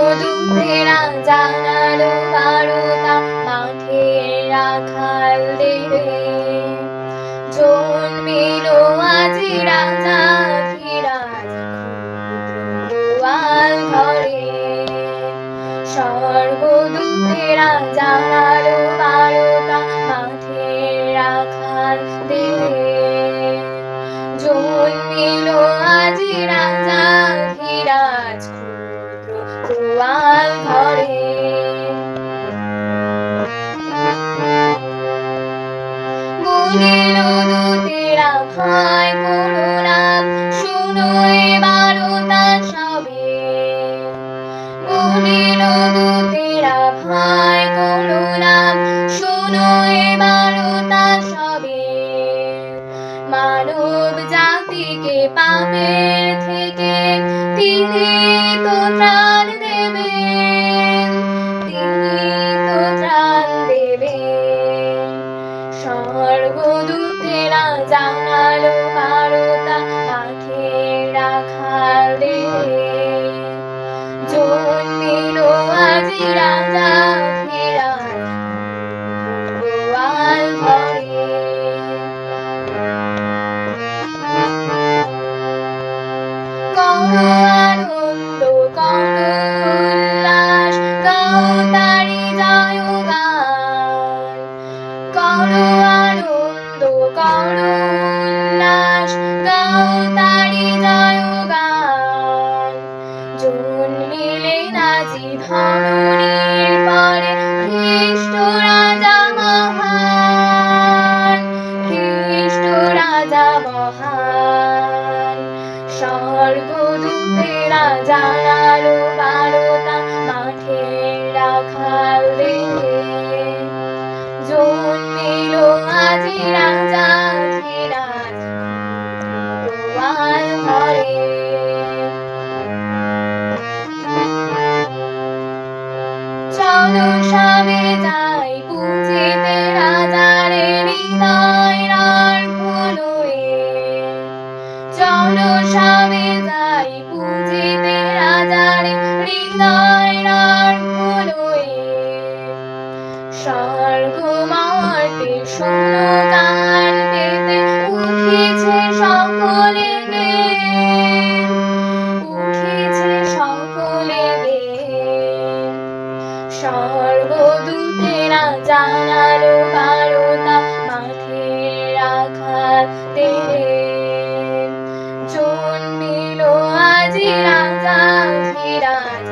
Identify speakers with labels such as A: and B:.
A: স্বর্গদূতেরা জানালো বারতা, মাঠের রাখাল দেবে। জন্মিল আজি রাজা ধীরাজ, ক্ষুদ্র গোয়াল ঘরে। স্বর্গদূতেরা জানালো বারতা, মাঠের রাখাল দেবে। জন্মিল আজি রাজা ধীরাজ, ক্ষুদ্র গোয়াল ঘরে। বলিল দূতেরা ভয় করো না, শোনো এবারও তার সবে। বলিল দূতেরা ভয় করো না, শোনো এবারও তার সবে। মানব জাতিকে পাপের থেকে তিনি তো ত্রাণ দেবেন, তিনি তো ত্রাণ দেবেন। স্বর্গদূতেরা জানালো বারতা, মাঠের রাখাল দেবে। জন্মিল আজি রাজা ধীরাজ, গোয়াল ঘরে। করো আনন্দ করো উল্লাস, গাও তারি জয়গান। করো আনন্দ করো উল্লাস, গাও তারি জয়গান। জন্মিলেন আজি ধরণীর পরে খ্রিষ্ট রাজা মহান, খ্রিষ্ট রাজা মহান। স্বর্গদূতেরা জানালো বারতা, মাঠের রাখাল দেবে। জন্মিল আজি রাজা ধীরাজ, গোয়াল ঘরে। চলো সবে যাই পুজিতে রাজারে, হৃদয়ের খোলয়ে। চলো সবে যাই পুজিতে রাজারে, হৃদয়ের খোলয়ে। স্বর্গ মর্তে শোনো গান পেতে, উঠিছে সকলে গে, উঠিছে সকলে গে। স্বর্গদূতেরা জানালো বারতা, মাঠের রাখাল দেবে। জন্মিল আজি রাজা ধীরাজ,